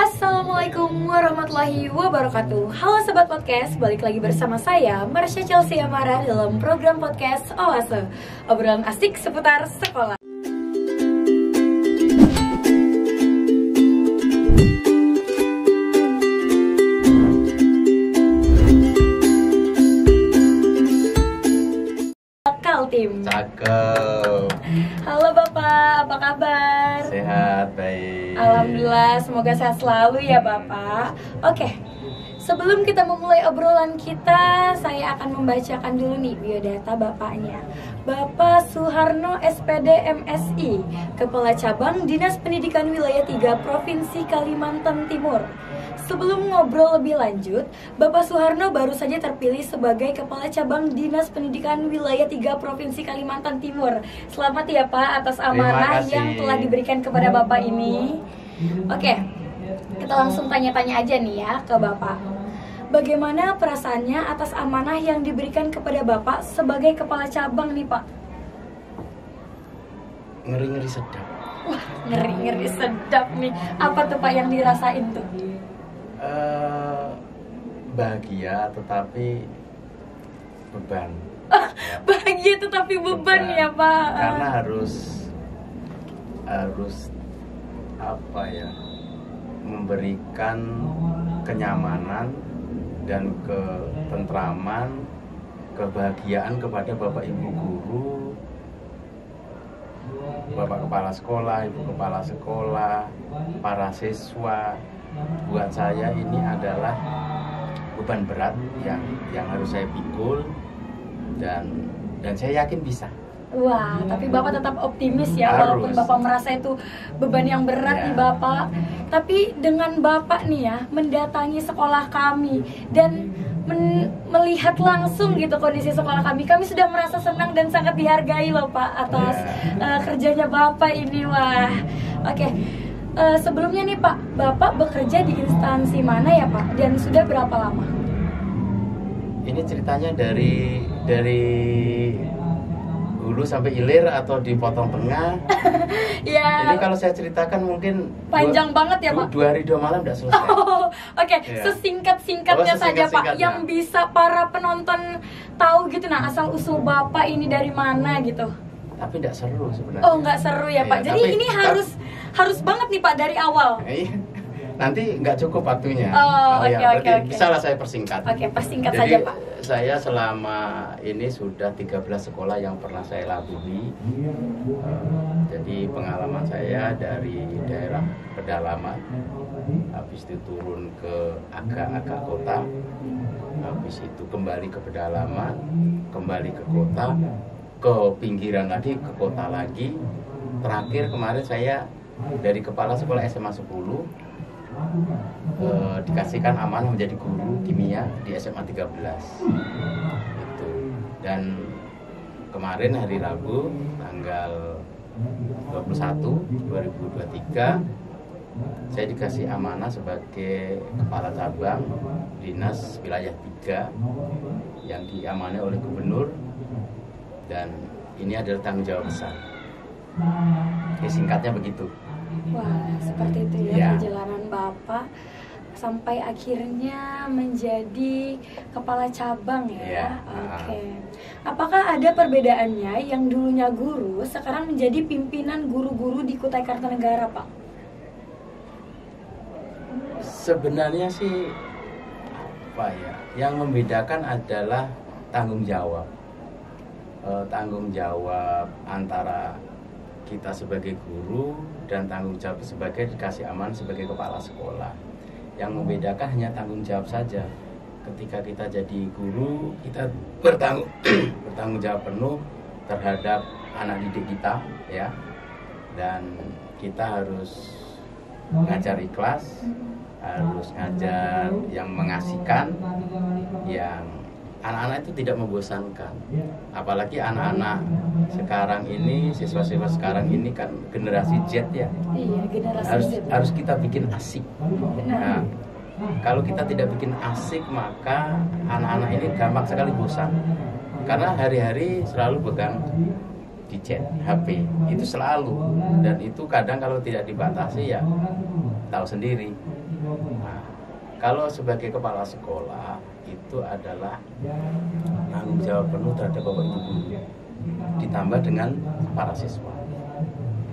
Assalamualaikum warahmatullahi wabarakatuh. Halo Sobat Podcast, balik lagi bersama saya Marsha Chelsea Amara dalam program podcast Oase, obrolan asik seputar sekolah. Tim. Cakep. Halo Bapak, apa kabar? Sehat, baik. Alhamdulillah, semoga sehat selalu ya Bapak. Oke, sebelum kita memulai obrolan kita, saya akan membacakan dulu nih biodata Bapaknya. Bapak Suharno SPD MSI, Kepala Cabang Dinas Pendidikan Wilayah 3 Provinsi Kalimantan Timur. Sebelum ngobrol lebih lanjut, Bapak Suharno baru saja terpilih sebagai Kepala Cabang Dinas Pendidikan Wilayah 3 Provinsi Kalimantan Timur. Selamat ya Pak atas amanah yang telah diberikan kepada Bapak ini. Oke, kita langsung tanya-tanya aja nih ya ke Bapak. Bagaimana perasaannya atas amanah yang diberikan kepada Bapak sebagai Kepala Cabang nih Pak? Ngeri-ngeri sedap. Wah, ngeri-ngeri sedap nih. Apa tuh Pak yang dirasain tuh? Bahagia tetapi beban. Bahagia tetapi beban ya Pak. Karena harus apa ya, memberikan kenyamanan dan ketentraman, kebahagiaan kepada Bapak Ibu guru, Bapak Kepala Sekolah, Ibu Kepala Sekolah, para siswa. Buat saya ini adalah beban berat yang harus saya pikul dan saya yakin bisa. Wah, tapi Bapak tetap optimis ya, walaupun Bapak merasa itu beban yang berat nih Bapak. Tapi dengan Bapak nih ya mendatangi sekolah kami dan melihat langsung gitu kondisi sekolah kami sudah merasa senang dan sangat dihargai loh Pak atas kerjanya Bapak ini. Wah, oke. Sebelumnya nih Pak, Bapak bekerja di instansi mana ya Pak? Dan sudah berapa lama? Ini ceritanya dari hulu sampai hilir atau dipotong tengah? Ya. Ini kalau saya ceritakan mungkin panjang banget ya Pak? 2 hari 2 malam udah selesai. Oke. Sesingkat-singkatnya saja Pak, yang bisa para penonton tahu gitu, nah asal usul Bapak ini dari mana gitu. Tapi nggak seru sebenarnya. Oh, nggak seru ya Pak. Jadi ini harus banget nih Pak dari awal. Nanti nggak cukup waktunya. Oke. Bisa lah saya persingkat. Oke, persingkat Jadi, saja Pak. Saya selama ini sudah 13 sekolah yang pernah saya lalui. Jadi pengalaman saya dari daerah pedalaman, habis itu turun ke agak-agak kota, habis itu kembali ke pedalaman, kembali ke kota, ke pinggiran lagi, ke kota lagi. Terakhir kemarin saya dari kepala sekolah SMA 10 dikasihkan amanah menjadi guru kimia di SMA 13 itu. Dan kemarin hari Rabu tanggal 21 2023 saya dikasih amanah sebagai kepala cabang dinas wilayah 3 yang diamanai oleh gubernur. Dan ini adalah tanggung jawab besar. Singkatnya begitu. Wah, seperti itu ya perjalanan Bapak sampai akhirnya menjadi kepala cabang ya. Oke. Apakah ada perbedaannya yang dulunya guru sekarang menjadi pimpinan guru-guru di Kutai Kartanegara, Pak? Sebenarnya sih apa ya? Yang membedakan adalah tanggung jawab. Tanggung jawab antara kita sebagai guru dan tanggung jawab sebagai dikasih amanah sebagai kepala sekolah. Yang membedakan hanya tanggung jawab saja. Ketika kita jadi guru, kita bertanggung jawab penuh terhadap anak didik kita ya. Dan kita harus ngajar ikhlas, harus ngajar yang mengasihkan, yang anak-anak itu tidak membosankan. Apalagi anak-anak sekarang ini, siswa-siswa sekarang ini kan generasi Z ya. Iya, generasi Z. Harus kita bikin asik. Nah, kalau kita tidak bikin asik, maka anak-anak ini gampang sekali bosan. Karena hari-hari selalu pegang di chat, HP. Itu selalu. Dan itu kadang kalau tidak dibatasi ya tahu sendiri. Nah, kalau sebagai kepala sekolah itu adalah tanggung jawab penuh terhadap bapak ibu guru, ditambah dengan para siswa.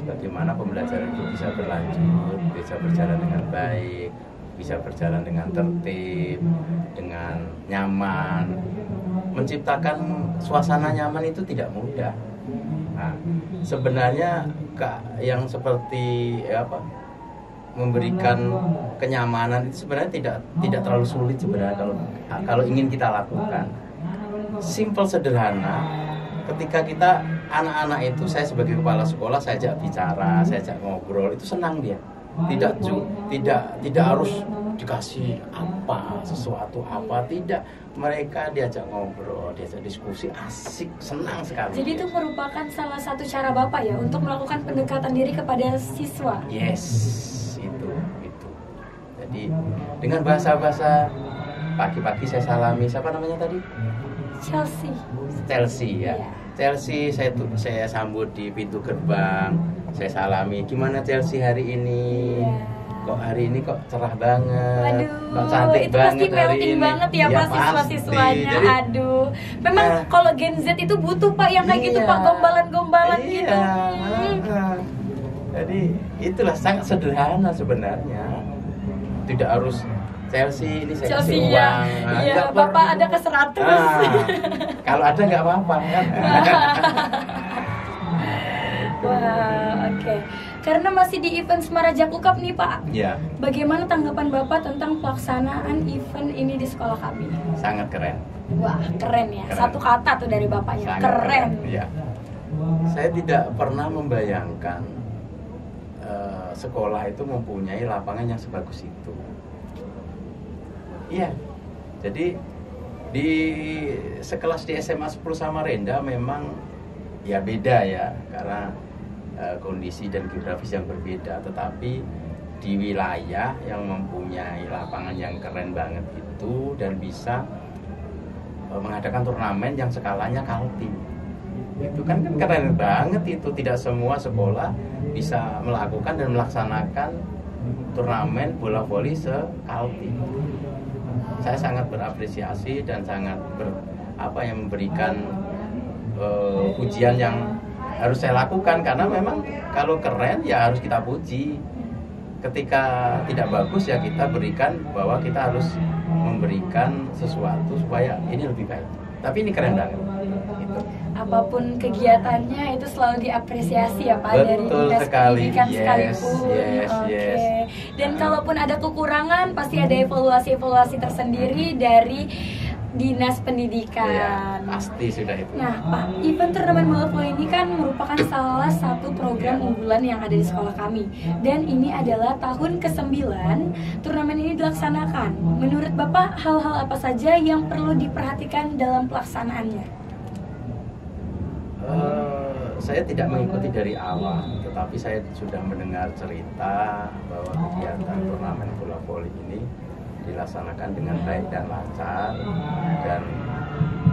Bagaimana pembelajaran itu bisa berlanjut, bisa berjalan dengan baik, bisa berjalan dengan tertib, dengan nyaman. Menciptakan suasana nyaman itu tidak mudah. Nah, sebenarnya yang seperti memberikan kenyamanan itu sebenarnya tidak terlalu sulit sebenarnya kalau ingin kita lakukan. Simple, sederhana. Ketika kita anak-anak itu, saya sebagai kepala sekolah, saya ajak bicara, saya ajak ngobrol, itu senang dia. Tidak harus dikasih sesuatu apa, tidak. Mereka diajak ngobrol, diajak diskusi, asik, senang sekali. Jadi itu merupakan salah satu cara Bapak ya untuk melakukan pendekatan diri kepada siswa. Yes, itu. Jadi dengan bahasa-bahasa, pagi-pagi saya salami, siapa namanya tadi? Chelsea ya. Yeah. Chelsea saya sambut di pintu gerbang, saya salami. Gimana Chelsea hari ini? Yeah. Kok hari ini kok cerah banget? Aduh, kok cantik banget hari ini? Banget ya Pak siswa-siswanya. Jadi, aduh, memang kalau Gen Z itu butuh Pak yang kayak gitu Pak, gombalan-gombalan gitu. Jadi itulah sangat sederhana sebenarnya. Tidak harus Chelsea ini saya kasih uang. Iya, Bapak ada ke 100. Kalau ada nggak apa-apa kan. Wah, oke. Karena masih di event Semarajaku Cup nih Pak. Iya. Bagaimana tanggapan Bapak tentang pelaksanaan event ini di sekolah kami? Sangat keren. Wah, keren ya. Keren. Satu kata tuh dari Bapaknya. Sangat keren. Iya. Saya tidak pernah membayangkan sekolah itu mempunyai lapangan yang sebagus itu. Iya, jadi di sekelas di SMA 10 Samarinda memang ya beda ya, karena kondisi dan geografis yang berbeda. Tetapi di wilayah yang mempunyai lapangan yang keren banget itu dan bisa mengadakan turnamen yang skalanya Kaltim, itu kan keren banget itu. Tidak semua sekolah bisa melakukan dan melaksanakan turnamen bola voli se-Kaltim. Saya sangat berapresiasi dan sangat memberikan pujian yang harus saya lakukan, karena memang kalau keren ya harus kita puji. Ketika tidak bagus ya kita berikan bahwa kita harus memberikan sesuatu supaya ini lebih baik. Tapi ini keren banget. Gitu. Apapun kegiatannya itu selalu diapresiasi ya Pak. Betul dari dinas pendidikan sekalipun. Yes. Dan kalaupun ada kekurangan pasti ada evaluasi tersendiri dari dinas pendidikan. Ya, pasti sudah itu. Nah Pak, event turnamen bola voli ini kan merupakan salah satu program unggulan yang ada di sekolah kami. Dan ini adalah tahun ke-9 turnamen ini dilaksanakan. Menurut Bapak, hal-hal apa saja yang perlu diperhatikan dalam pelaksanaannya? Saya tidak mengikuti dari awal, tetapi saya sudah mendengar cerita bahwa kegiatan turnamen bola voli ini dilaksanakan dengan baik dan lancar, dan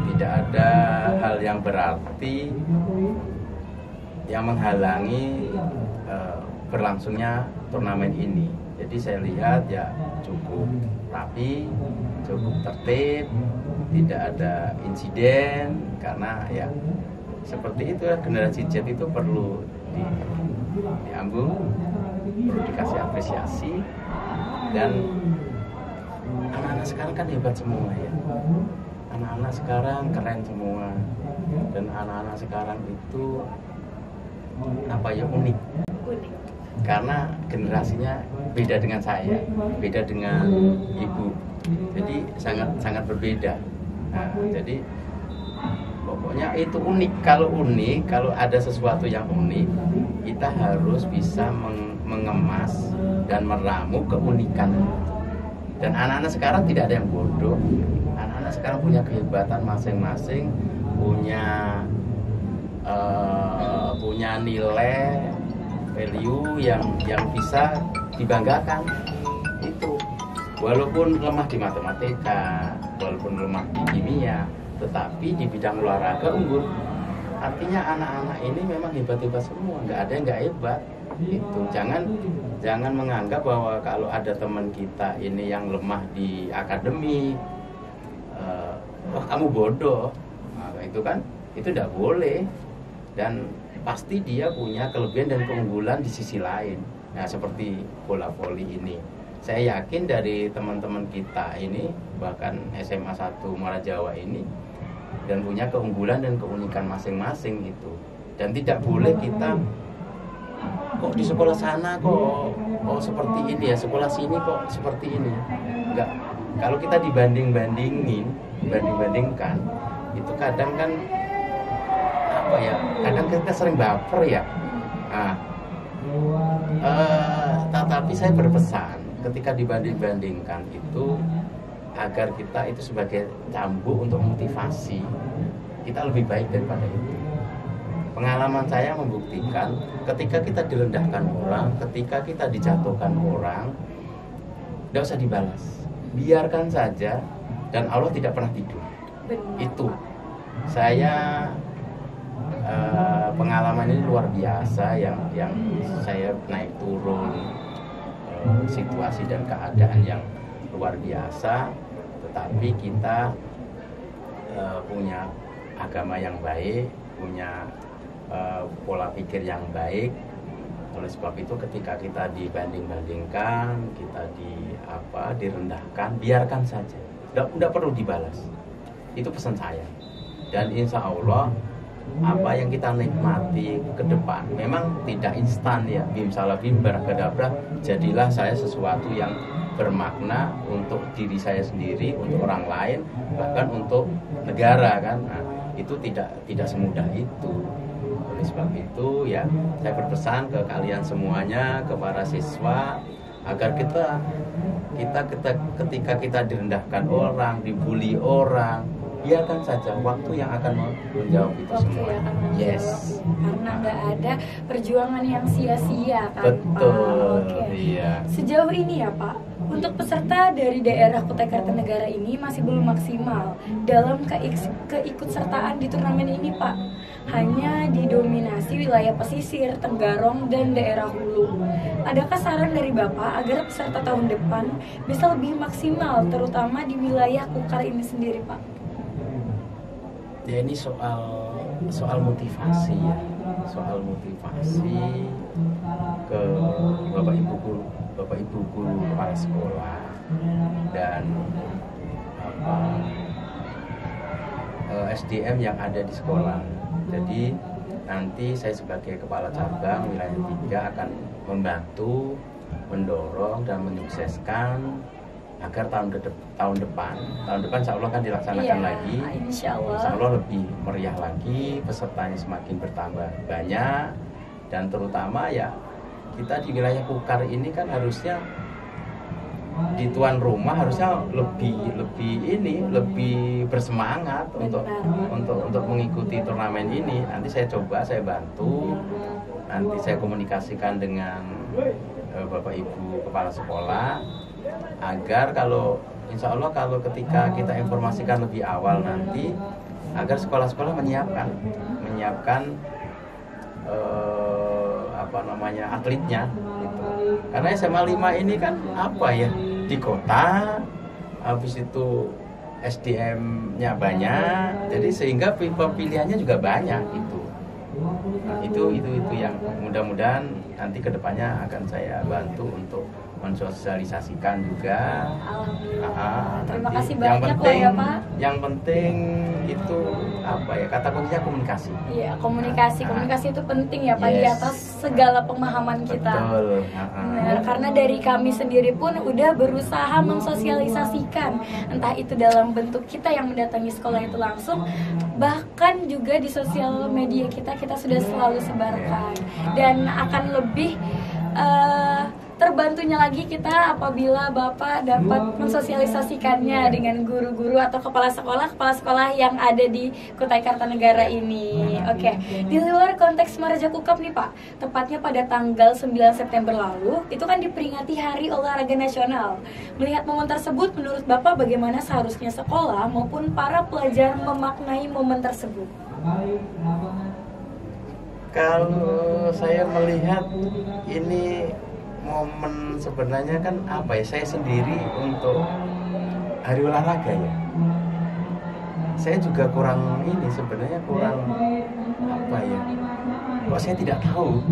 tidak ada hal yang berarti yang menghalangi berlangsungnya turnamen ini. Jadi saya lihat ya cukup rapi, cukup tertib, tidak ada insiden, karena ya seperti itu ya, generasi Z itu perlu diambung, perlu dikasih apresiasi. Dan anak-anak sekarang kan hebat semua ya, anak-anak sekarang keren semua, dan anak-anak sekarang itu unik, karena generasinya beda dengan saya, beda dengan ibu, jadi sangat berbeda. Nah, jadi pokoknya itu unik. Kalau ada sesuatu yang unik, kita harus bisa mengemas dan meramu keunikan. Dan anak-anak sekarang tidak ada yang bodoh. Anak-anak sekarang punya kehebatan masing-masing, punya nilai value yang bisa dibanggakan. Itu walaupun lemah di matematika, walaupun lemah di kimia, tetapi di bidang olahraga unggul. Artinya anak-anak ini memang hebat-hebat semua, nggak ada yang nggak hebat. Itu jangan menganggap bahwa kalau ada teman kita ini yang lemah di akademik, wah kamu bodoh. Nah, itu tidak boleh, dan pasti dia punya kelebihan dan keunggulan di sisi lain. Nah, seperti bola voli ini, saya yakin dari teman-teman kita ini, bahkan SMA 1 Muara Jawa ini, dan punya keunggulan dan keunikan masing-masing itu. Dan tidak boleh kita kok di sekolah sana kok seperti ini ya, sekolah sini kok seperti ini. Enggak. Kalau kita dibandingkan, itu kadang kan apa ya? Kadang kita sering baper ya. Nah, tetapi saya berpesan ketika dibanding-bandingkan itu agar kita itu sebagai cambuk untuk motivasi kita lebih baik daripada itu. Pengalaman saya membuktikan ketika kita direndahkan orang, ketika kita dijatuhkan orang, tidak usah dibalas, biarkan saja, dan Allah tidak pernah tidur. Itu saya pengalaman ini luar biasa yang saya naik turun situasi dan keadaan yang luar biasa, tetapi kita punya agama yang baik, punya pola pikir yang baik. Oleh sebab itu ketika kita dibanding-bandingkan, kita direndahkan, biarkan saja, tidak perlu dibalas. Itu pesan saya. Dan insya Allah apa yang kita nikmati ke depan memang tidak instan ya, bim salah bim barakadabra, jadilah saya sesuatu yang bermakna untuk diri saya sendiri, untuk orang lain, bahkan untuk negara kan. Nah, itu tidak semudah itu. Oleh sebab itu ya, saya berpesan ke kalian semuanya, ke para siswa, agar kita ketika kita direndahkan orang, dibully orang, biarkan saja, waktu yang akan menjawab itu semua. Yes. Karena nggak ada perjuangan yang sia-sia kan, betul, Pak. Oke. Iya. Sejauh ini ya Pak, untuk peserta dari daerah Kutai Kartanegara ini masih belum maksimal dalam keikutsertaan di turnamen ini Pak. Hanya didominasi wilayah pesisir, Tenggarong, dan daerah hulu. Adakah saran dari Bapak agar peserta tahun depan bisa lebih maksimal, terutama di wilayah Kukar ini sendiri Pak? Ya, ini soal motivasi ya, soal motivasi ke bapak ibu guru kepala sekolah dan SDM yang ada di sekolah. Jadi nanti saya sebagai kepala cabang wilayah 3 akan membantu, mendorong dan menyukseskan agar tahun depan insya Allah kan dilaksanakan lagi. Insya Allah lebih meriah lagi, pesertanya semakin bertambah banyak, dan terutama ya kita di wilayah Kukar ini kan harusnya di tuan rumah harusnya lebih bersemangat untuk mengikuti turnamen ini. Nanti saya bantu, nanti saya komunikasikan dengan Bapak Ibu kepala sekolah, agar insya Allah kalau ketika kita informasikan lebih awal nanti, agar sekolah-sekolah menyiapkan atletnya gitu. Karena SMA 5 ini kan di kota, habis itu SDM-nya banyak, jadi sehingga pilihannya juga banyak itu. Nah, itu yang mudah-mudahan nanti kedepannya akan saya bantu untuk mensosialisasikan juga. Terima kasih banyak ya Pak. Yang penting itu kata kuncinya komunikasi. Iya, komunikasi itu penting ya Pak, di atas segala pemahaman kita. Betul. Nah, karena dari kami sendiri pun udah berusaha mensosialisasikan, entah itu dalam bentuk kita yang mendatangi sekolah itu langsung, bahkan juga di sosial media kita sudah selalu sebarkan, dan akan lebih terbantunya lagi kita apabila Bapak dapat mensosialisasikannya dengan guru-guru atau kepala sekolah yang ada di Kutai Kartanegara ini. Oke. Di luar konteks Marajaku Cup nih Pak, tepatnya pada tanggal 9 September lalu, itu kan diperingati Hari Olahraga Nasional. Melihat momen tersebut, menurut Bapak bagaimana seharusnya sekolah maupun para pelajar memaknai momen tersebut? Kalau saya melihat ini momen sebenarnya kan apa ya, saya sendiri untuk hari olahraga ya, saya juga kurang ini sebenarnya kurang apa ya, kok saya tidak tahu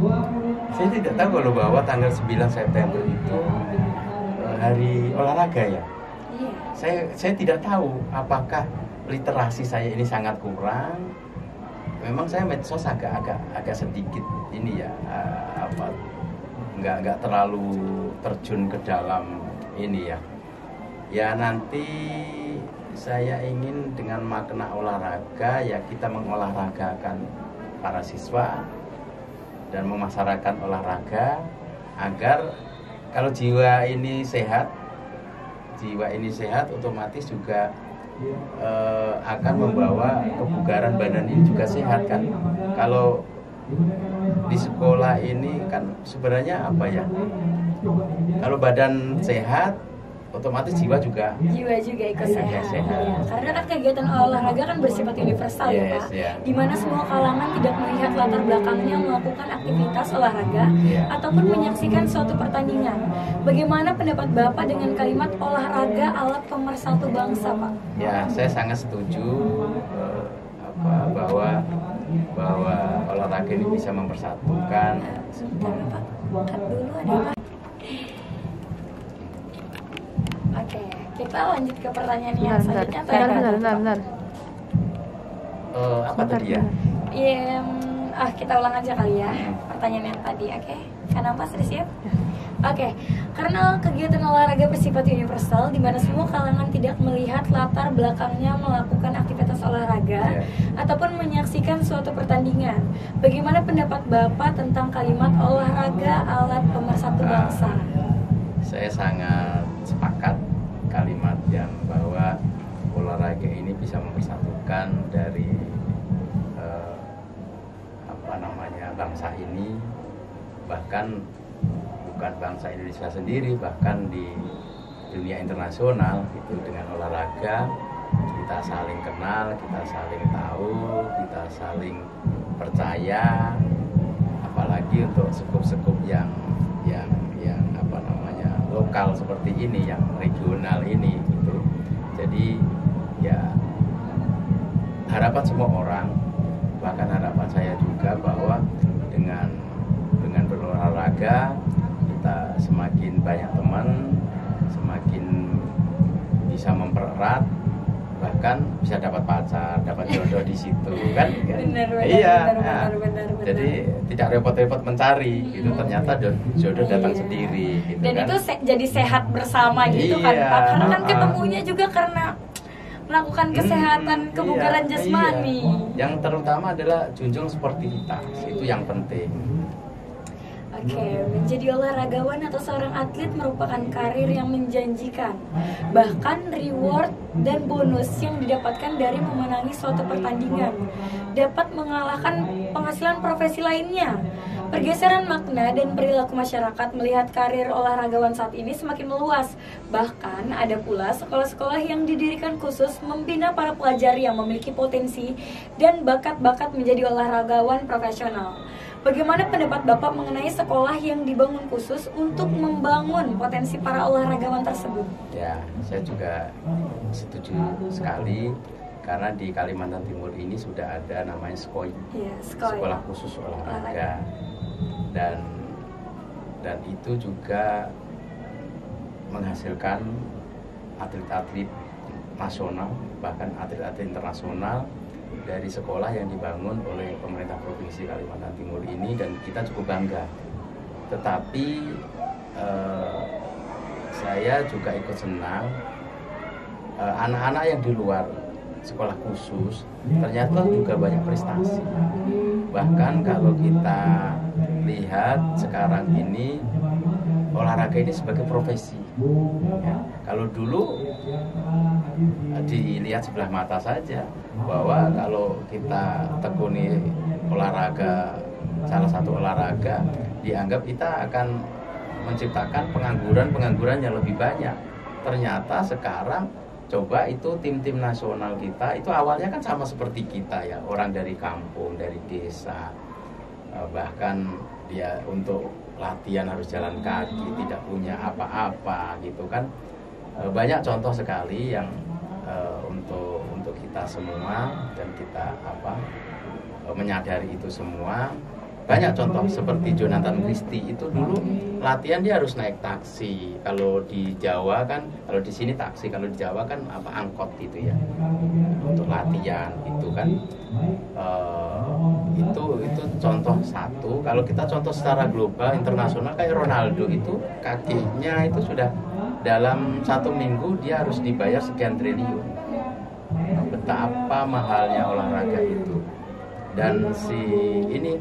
kalau bahwa tanggal 9 September itu hari olahraga ya. Saya tidak tahu apakah literasi saya ini sangat kurang. Memang saya medsos agak sedikit ini ya, nggak terlalu terjun ke dalam ini ya. Ya nanti saya ingin dengan makna olahraga ya, kita mengolah-ragakan para siswa dan memasarkan olahraga agar kalau jiwa ini sehat otomatis juga akan membawa kebugaran badan ini juga sehat kan. Kalau di sekolah ini kan sebenarnya apa ya, kalau badan sehat otomatis jiwa juga ikut sehat. Ya, karena kan kegiatan olahraga kan bersifat universal ya Pak, dimana semua kalangan tidak melihat latar belakangnya melakukan aktivitas olahraga ataupun menyaksikan suatu pertandingan. Bagaimana pendapat Bapak dengan kalimat olahraga alat pemersatu bangsa Pak? Ya, saya sangat setuju bahwa olahraga ini bisa mempersatukan. Sebentar ya Pak, cut dulu ada Pak. Oke, kita lanjut ke pertanyaan yang selanjutnya. Bentar. Apa tadi ya? Kita ulang aja kali ya pertanyaan yang tadi. Oke, kenapa sudah siap? Oke, karena kegiatan olahraga bersifat universal, di mana semua kalangan tidak melihat latar belakangnya melakukan aktivitas olahraga ataupun menyaksikan suatu pertandingan. Bagaimana pendapat Bapak tentang kalimat olahraga alat pemersatu bangsa? Saya sangat sepakat kalimat yang bahwa olahraga ini bisa mempersatukan dari bangsa ini, bahkan bukan bangsa Indonesia sendiri, bahkan di dunia internasional itu. Dengan olahraga kita saling kenal, kita saling tahu, kita saling percaya, apalagi untuk sekup-sekup yang lokal seperti ini, yang regional ini gitu. Jadi ya harapan semua orang, bahkan harapan saya juga, bahwa dengan berolahraga kita semakin banyak teman, semakin bisa mempererat, bahkan bisa dapat pacar, dapat jodoh di situ kan? Benar. Jadi tidak repot-repot mencari, gitu. Ternyata jodoh datang sendiri, gitu. Dan kan? itu jadi sehat bersama gitu kan Pak? Karena kan ketemunya juga karena melakukan kesehatan, kebugaran jasmani. Yang terutama adalah junjung sportivitas, itu yang penting. Oke, menjadi olahragawan atau seorang atlet merupakan karir yang menjanjikan. Bahkan reward dan bonus yang didapatkan dari memenangi suatu pertandingan dapat mengalahkan penghasilan profesi lainnya. Pergeseran makna dan perilaku masyarakat melihat karir olahragawan saat ini semakin meluas. Bahkan ada pula sekolah-sekolah yang didirikan khusus membina para pelajar yang memiliki potensi dan bakat-bakat menjadi olahragawan profesional. Bagaimana pendapat Bapak mengenai sekolah yang dibangun khusus untuk membangun potensi para olahragawan tersebut? Ya, saya juga setuju sekali, karena di Kalimantan Timur ini sudah ada namanya SKOI, sekolah khusus olahraga, dan itu juga menghasilkan atlet-atlet nasional, bahkan atlet-atlet internasional dari sekolah yang dibangun oleh pemerintah Provinsi Kalimantan Timur ini, dan kita cukup bangga. Tetapi saya juga ikut senang anak-anak yang di luar sekolah khusus ternyata juga banyak prestasi. Bahkan kalau kita lihat sekarang ini olahraga ini sebagai profesi ya. Kalau dulu dilihat sebelah mata saja, bahwa kalau kita tekuni olahraga, salah satu olahraga, dianggap kita akan menciptakan pengangguran yang lebih banyak. Ternyata sekarang coba itu tim-tim nasional kita itu awalnya kan sama seperti kita ya, orang dari kampung, dari desa, bahkan dia untuk latihan harus jalan kaki, tidak punya apa-apa gitu kan. Banyak contoh sekali yang untuk kita semua, dan kita menyadari itu semua. Banyak contoh seperti Jonathan Christie itu dulu latihan dia harus naik taksi. Kalau di Jawa kan, kalau di sini taksi, kalau di Jawa kan angkot gitu ya untuk latihan itu kan. Itu contoh satu. Kalau kita contoh secara global internasional kayak Ronaldo itu, kakinya itu sudah dalam 1 minggu dia harus dibayar sekian triliun. Betapa mahalnya olahraga itu. Dan si ini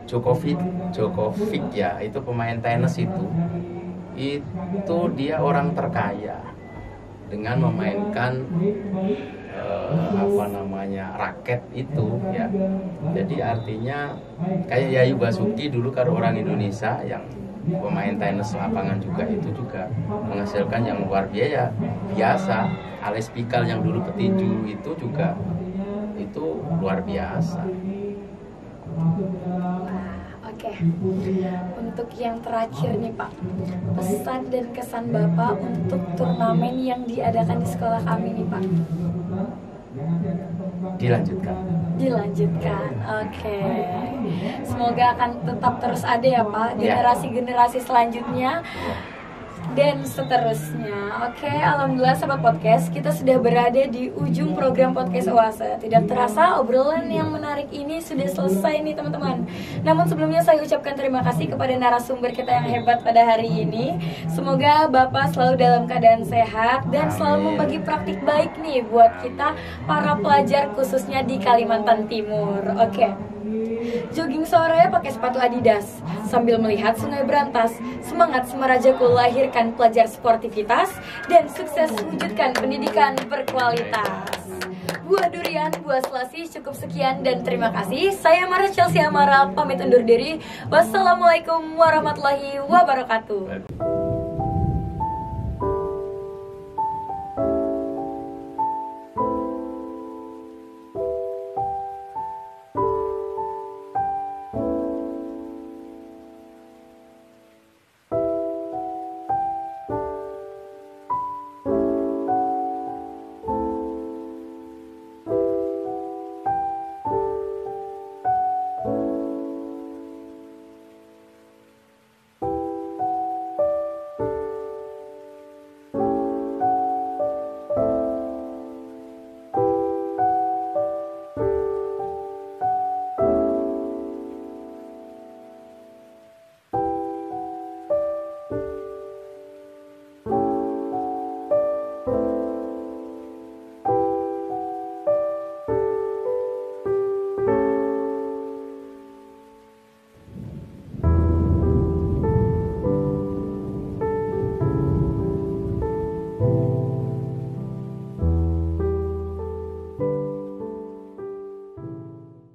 Djokovic ya, itu pemain tenis itu dia orang terkaya dengan memainkan raket itu ya. Jadi artinya kayak Yayu Basuki dulu, kalau orang Indonesia yang pemain tenis lapangan juga, itu juga menghasilkan yang luar biasa. Alex Pikal yang dulu petinju itu juga itu luar biasa. Oke. Untuk yang terakhir nih Pak, pesan dan kesan Bapak untuk turnamen yang diadakan di sekolah kami nih Pak. Dilanjutkan. Oke. Semoga akan tetap terus ada ya Pak, generasi-generasi selanjutnya dan seterusnya. Oke, alhamdulillah sahabat podcast, kita sudah berada di ujung program podcast Oase. Tidak terasa obrolan yang menarik ini sudah selesai nih teman-teman. Namun sebelumnya saya ucapkan terima kasih kepada narasumber kita yang hebat pada hari ini. Semoga Bapak selalu dalam keadaan sehat dan selalu membagi praktik baik nih buat kita para pelajar khususnya di Kalimantan Timur. Oke. Jogging sore pakai sepatu Adidas sambil melihat sungai berantas. Semangat Semarajaku lahirkan pelajar sportivitas dan sukses wujudkan pendidikan berkualitas. Buah durian, buah selasi, cukup sekian dan terima kasih. Saya Mara Chelsea Amara pamit undur diri. Wassalamualaikum warahmatullahi wabarakatuh.